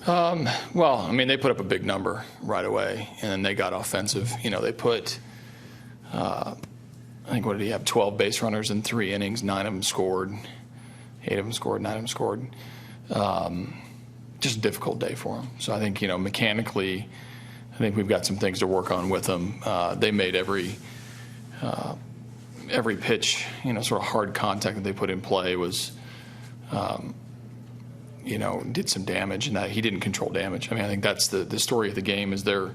Well, I mean, they put up a big number right away, and then they got offensive. They put, I think, what did he have? 12 base runners in 3 innings. 9 of them scored. 8 of them scored. 9 of them scored. Just a difficult day for them. So I think, mechanically, I think we've got some things to work on with them. They made every pitch, sort of hard contact that they put in play was, did some damage, and that he didn't control damage. I mean, I think that's the story of the game is the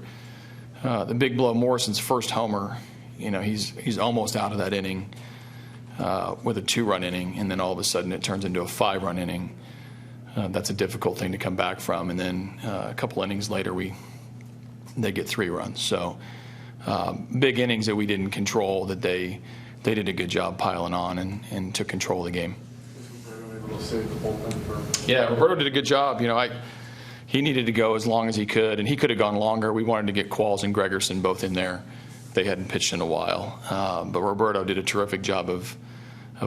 big blow. Morrison's first homer, he's almost out of that inning with a 2-run inning, and then all of a sudden it turns into a 5-run inning. That's a difficult thing to come back from, and then a couple innings later they get 3 runs. So big innings that we didn't control that they did a good job piling on and took control of the game. Yeah, Roberto did a good job. He needed to go as long as he could, and he could have gone longer. We wanted to get Qualls and Gregerson both in there. They hadn't pitched in a while. But Roberto did a terrific job of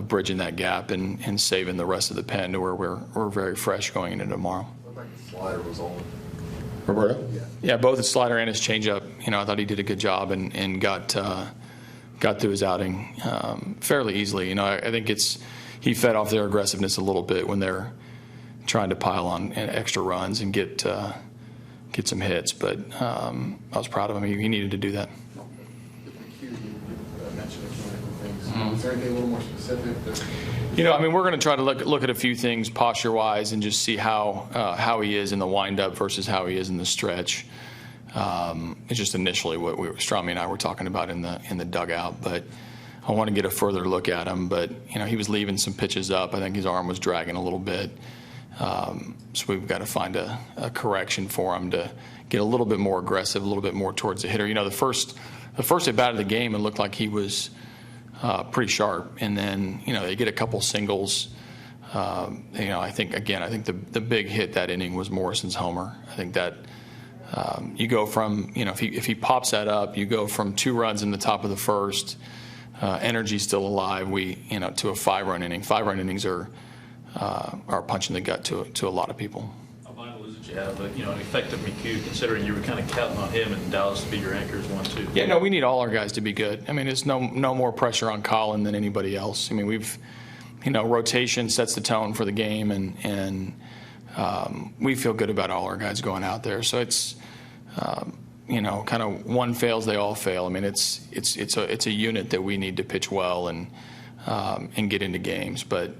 bridging that gap and saving the rest of the pen to where we're very fresh going into tomorrow. Looked like the slider was on. Roberto? Yeah, both his slider and his changeup. I thought he did a good job and got through his outing fairly easily. I think he fed off their aggressiveness a little bit when they're trying to pile on extra runs and get some hits. But I was proud of him. He needed to do that. You mentioned mechanical things. Is there anything a little more specific? We're going to try to look at a few things posture-wise and just see how he is in the windup versus how he is in the stretch. It's just initially what Strami and I were talking about in the dugout, but I want to get a further look at him. But he was leaving some pitches up. I think his arm was dragging a little bit, so we've got to find a correction for him to get a little bit more aggressive, a little bit more towards the hitter. The first at bat of the game, it looked like he was pretty sharp, and then they get a couple singles. I think the big hit that inning was Morrison's homer. I think that. You go from, if he pops that up, you go from 2 runs in the top of the first, energy still alive, to a 5-run inning. 5-run innings are a punch in the gut to a lot of people. How vital is it you have an effective McHugh, considering you were kind of counting on him and Dallas to be your anchors 1-2? Yeah, no, we need all our guys to be good. I mean, there's no more pressure on Collin than anybody else. I mean, we've, rotation sets the tone for the game, and we feel good about all our guys going out there. So it's, kind of one fails, they all fail. I mean, it's a unit that we need to pitch well and get into games. But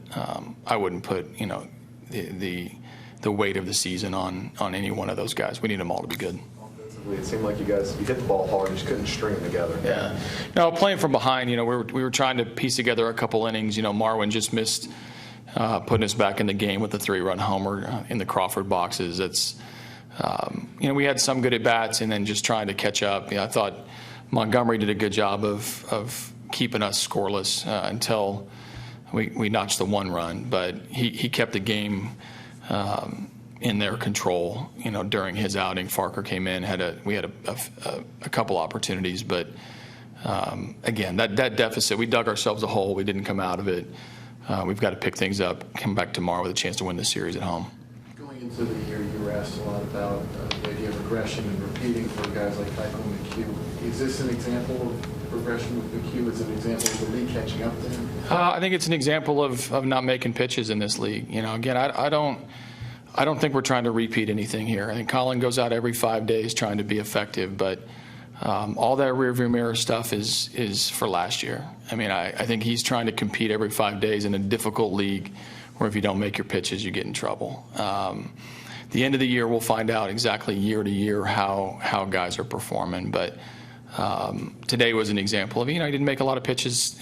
I wouldn't put the weight of the season on any one of those guys. We need them all to be good. Offensively, it seemed like you hit the ball hard, you just couldn't string them together. Yeah. No, playing from behind, we were trying to piece together a couple innings. Marwin just missed. Putting us back in the game with the 3-run homer in the Crawford boxes. It's, we had some good at-bats and then just trying to catch up. I thought Montgomery did a good job of keeping us scoreless until we notched the 1 run. But he kept the game in their control, during his outing. Farker came in, we had a couple opportunities. But, again, that deficit, we dug ourselves a hole. We didn't come out of it. We've got to pick things up, come back tomorrow with a chance to win this series at home. Going into the year, you were asked a lot about the idea of regression and repeating for guys like Collin McHugh. Is this an example of regression with McHugh? Is it an example of the league catching up to him? I think it's an example of not making pitches in this league. Again, I don't think we're trying to repeat anything here. I think Collin goes out every 5 days trying to be effective, but all that rearview mirror stuff is for last year. I mean, I think he's trying to compete every 5 days in a difficult league where if you don't make your pitches, you get in trouble. The end of the year, we'll find out exactly year to year how guys are performing. But today was an example of, he didn't make a lot of pitches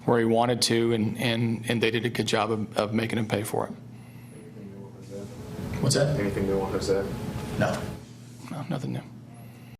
where he wanted to, and they did a good job of making him pay for it. Anything new on Jose? What's that? Anything new on Jose? No, nothing new.